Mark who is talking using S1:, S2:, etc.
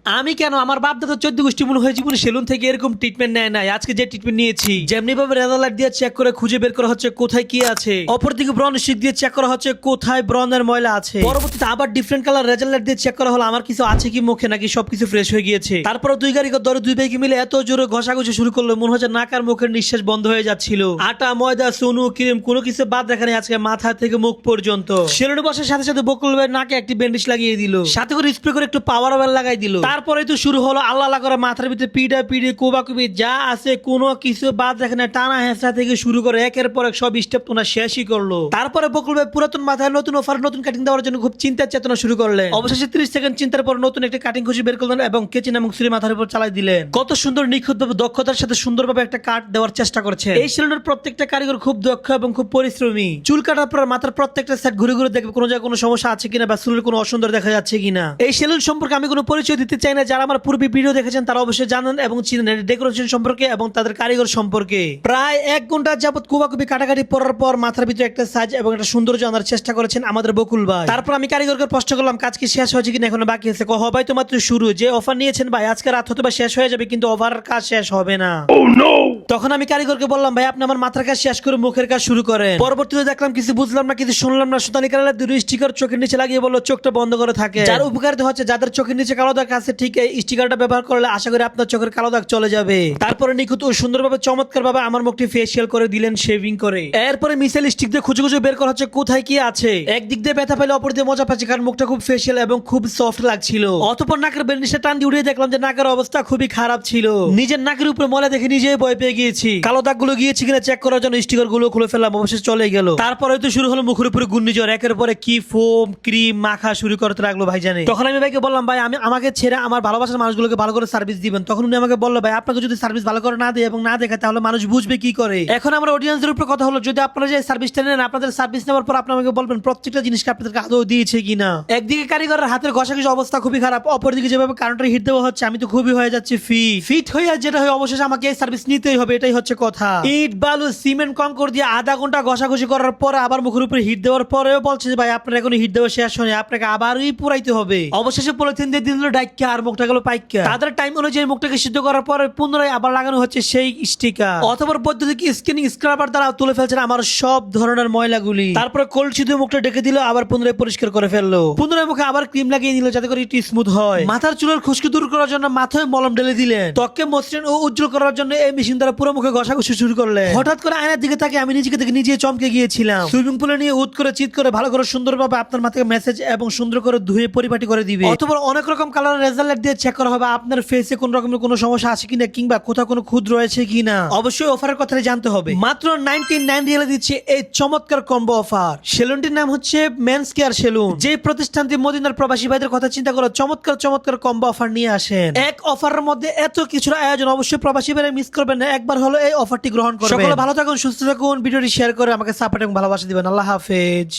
S1: আমি কেন আমার বাপ দাদা 14 গোষ্ঠী মনে হয় জীবনে সেলুন থেকে এরকম ট্রিটমেন্ট নেয় নাই। আজকে যে ট্রিটমেন্ট নিয়েছি, যেমনি ভাবে রেজার লাইট দিয়ে চেক করে খুঁজে বের করা হচ্ছে কোথায় কি আছে, অপরদিকে ব্রন শিট দিয়ে চেক করা হচ্ছে কোথায় ব্রনের ময়লা আছে, পরবর্তীতে আবার ডিফারেন্ট কালার রেজার লাইট দিয়ে চেক করা হলো আমার কিছু আছে কি মুখে নাকি সবকিছু ফ্রেশ হয়ে গিয়েছে। তারপর দুই গাড়ি ধরে দুই ভাইকে মিলে এত জোরে ঘষাঘষি শুরু করলো মনে হচ্ছে নাক আর মুখের নিঃশ্বাস বন্ধ হয়ে যাচ্ছিল। আটা ময়দা সোনু ক্রিম কোনো কিছু বাদ রাখা নেই আজকে মাথা থেকে মুখ পর্যন্ত। সেলুনে বসার সাথে সাথে বকুল ভাই নাকে একটি ব্যান্ডেজ লাগিয়ে দিল, সাথে করে স্প্রে করে একটু পাওয়ার ওয়েল লাগাই দিল। তারপরে তো শুরু হলো আল্লাহ আল্লাহ করে মাথার ভিতরে পিড়া পিড়ি কোবাকুবি যা আছে কোনো কিছু বাদ রাখে না, টানা হেঁচড়া থেকে শুরু করে একের পর এক সব স্টেপ তোমরা শেষই করলো। তারপরে বকুল ভাই পুরাতন মাথায় নতুন অফার নতুন কাটিং দেওয়ার জন্য খুব চিন্তার চেতনা শুরু করলেন। অবশেষে 30 সেকেন্ড চিন্তার পর নতুন একটা কাটিং খুশি বের করলেন এবং কেচি নামক ছুরি মাথার উপর চালাই দিলেন। কত সুন্দর নিখুঁত ভাবে দক্ষতার সাথে সুন্দরভাবে একটা কাট দেওয়ার চেষ্টা করছে। এই সেলুনের প্রত্যেকটা কারিগর খুব দক্ষ এবং খুব পরিশ্রমী। চুল কাটার পর মাথার প্রত্যেকটা সেট ঘুরে ঘুরে দেখবে কোনো জায়গায় কোনো সমস্যা আছে কিনা বা চুলের কোনো অসুন্দর দেখা যাচ্ছে কিনা। এই সেলুন সম্পর্কে আমি কোনো পরিচয় দিতে চাই না, যারা আমার পূর্বে ভিডিও দেখেছেন তারা অবশ্যই জানেন এবং চিনেন ডেকোরেশন সম্পর্কে এবং তাদের কারিগর সম্পর্কে। প্রায় 1 ঘন্টা যাবত কুবাকুবি কাটাকাটি পরার পর মাথার ভিতরে একটা সাইজ এবং একটা সৌন্দর্য আনার চেষ্টা করেছেন আমাদের বকুল ভাই। তারপর আমি কারিগরকে প্রশ্ন করলাম কাজ কি শেষ হয়েছে কিনা এখনো বাকি আছে। ভাই তো মাত্র শুরু, যে অফার নিয়েছেন ভাই আজকে রাত হতে বা শেষ হয়ে যাবে কিন্তু অফারের কাজ শেষ হবে না। তখন আমি কারিগরকে বললাম ভাই আপনি আমার মাথার কাজ শেষ করে মুখের কাজ শুরু করেন। পরবর্তীতে দেখলাম কিছু বুঝলাম না কিছু শুনলাম না, সুতানি কালারের দুটো স্টিকার চোখের নিচে লাগিয়ে বললো চোখটা বন্ধ করে থাকে। যার উপকারিতা হচ্ছে যাদের চোখের নিচে কালো দাগ আছে ঠিক এই স্টিকারটা ব্যবহার করলে আশা করি আপনার চোখের কালো দাগ চলে যাবে। তারপরে নিখুঁত ও সুন্দরভাবে চমৎকার ভাবে আমার মুখটি ফেসিয়াল করে দিলেন শেভিং করে। এরপরে মিসেল স্টিক দিয়ে খুঁজে খুঁজে বের করা হচ্ছে কোথায় কি আছে। একদিক দিয়ে ব্যথা পেলে অপর দিয়ে মজা পাচ্ছে কারণ মুখটা খুব ফেসিয়াল এবং খুব সফট লাগছিল। অতঃপর নাকের বেনিসটা টান দিয়ে উড়িয়ে দেখলাম যে নাকের অবস্থা খুবই খারাপ ছিল। নিজের নাকের উপরে ময়লা দেখে নিজেই ভয় পেয়ে গিয়েছি। কালো দাগ গুলো গিয়েছে কিনা চেক করার জন্য স্টিকার গুলো খুলে ফেললাম, অবশেষে চলে গেল। তারপরে তো শুরু হলো মুখের উপরে ঘূর্ণিঝড়, একের পরে কি ফোম ক্রিম মাখা শুরু করতে লাগলো ভাই জানে। তখন আমি ভাইকে বললাম ভাই আমাকে ছেড়ে আমার ভালোবাসার মানুষগুলোকে ভালো করে সার্ভিস দিবেন। তখন উনি আমাকে বললো ভাই আপনাকে যদি সার্ভিস ভালো করে না দেয় এবং না দেখে তাহলে মানুষ বুঝবে কি করে। এখন আমরা অডিয়েন্সের উপর কথা হলো যদি আপনারা যে সার্ভিসটা নেন আপনাদের সার্ভিস নেওয়ার পর আপনারা আমাকে বলবেন প্রত্যেকটা জিনিসকে আপনাদেরকে আদৌ দিয়েছে কিনা। একদিকে কারিগরের হাতের ঘষাঘষি অবস্থা খুবই খারাপ, অপরদিকে যেভাবে কারেন্টের হিট দেওয়া হচ্ছে আমি তো খুবই হয়ে যাচ্ছি ফিট হয়ে যেটা হয় অবশেষে আমাকে এই সার্ভিস নিতেই হবে, এটাই হচ্ছে কথা। ইট বালু সিমেন্ট কংকর দিয়ে আধা ঘন্টা ঘষাঘষি করার পরে আবার মুখের উপরে হিট দেওয়ার পরেও বলছে যে ভাই আপনার এখন হিট দেওয়া শেষ হয়নি, আপনাকে আবারই পুরাইতে হবে। অবশেষে পলিথিন দিয়ে দিল ডাইকা আর মুখটা গেল পাইকা। তাদের টাইম অনুযায়ী মুখটাকে সিদ্ধ করার পরে পুনরায় আবার লাগানো হচ্ছে সেই স্টিকার অথবা বৈদ্যুতিক স্ক্যানিং স্ক্রাবার দ্বারা তুলে ফেলছেন আমার সব ধরনের ময়লাগুলি। তারপরে কোল্ড সিদ্ধ মুখটা ডেকে দিল আবার পুনরায় পরিষ্কার করে ফেললো। পুনরায় মুখে আবার ক্রিম লাগিয়ে নিল যাতে করে একটু স্মুথ হয়। মাথার চুলের খুশকি দূর করার জন্য মাথায় মলম ঢেলে দিলেন। ত্বককে মসৃণ ও উজ্জ্বল করার জন্য এই মেশিন দ্বারা পুরো মুখে ঘষাঘষি শুরু করলেন। হঠাৎ করে আয়নার দিকে তাকে আমি নিজেকে দেখে নিজে চমকে গিয়েছিলাম। সুইমিং পুলে নিয়ে উৎ করে চিৎ করে ভালো করে সুন্দরভাবে আপনার মাথাকে মেসেজ এবং সুন্দর করে ধুয়ে পরিপাটি করে দিবে। অথবা অনেক রকম কালার রেজাল্ট দিয়ে চেক করা হবে আপনার ফেসে কোন রকমের কোনো সমস্যা আছে কিনা কিংবা কোথাও কোনো খুদ রয়েছে কিনা। অবশ্যই অফারের কথা জানতে হবে। মাত্র 99 রিয়ালে দিচ্ছে এই চমৎকার কম্বো অফার। সেলুনটির নাম হচ্ছে মেন্স কেয়ার সেলুন। যে প্রতিষ্ঠানটি মদিনার প্রবাসী ভাইদের কথা চিন্তা করে চমৎকার চমৎকার কম্বো অফার নিয়ে আসেন। এক অফারের মধ্যে এত কিছুর আয়োজন অবশ্যই প্রবাসী ভাইরা মিস করবেন না, একবার হলো এই অফারটি গ্রহণ করবেন। সকলে ভালো থাকুন সুস্থ থাকুন, ভিডিওটি শেয়ার করে আমাকে সাপোর্ট এবং ভালোবাসা দিবেন। আল্লাহ হাফেজ।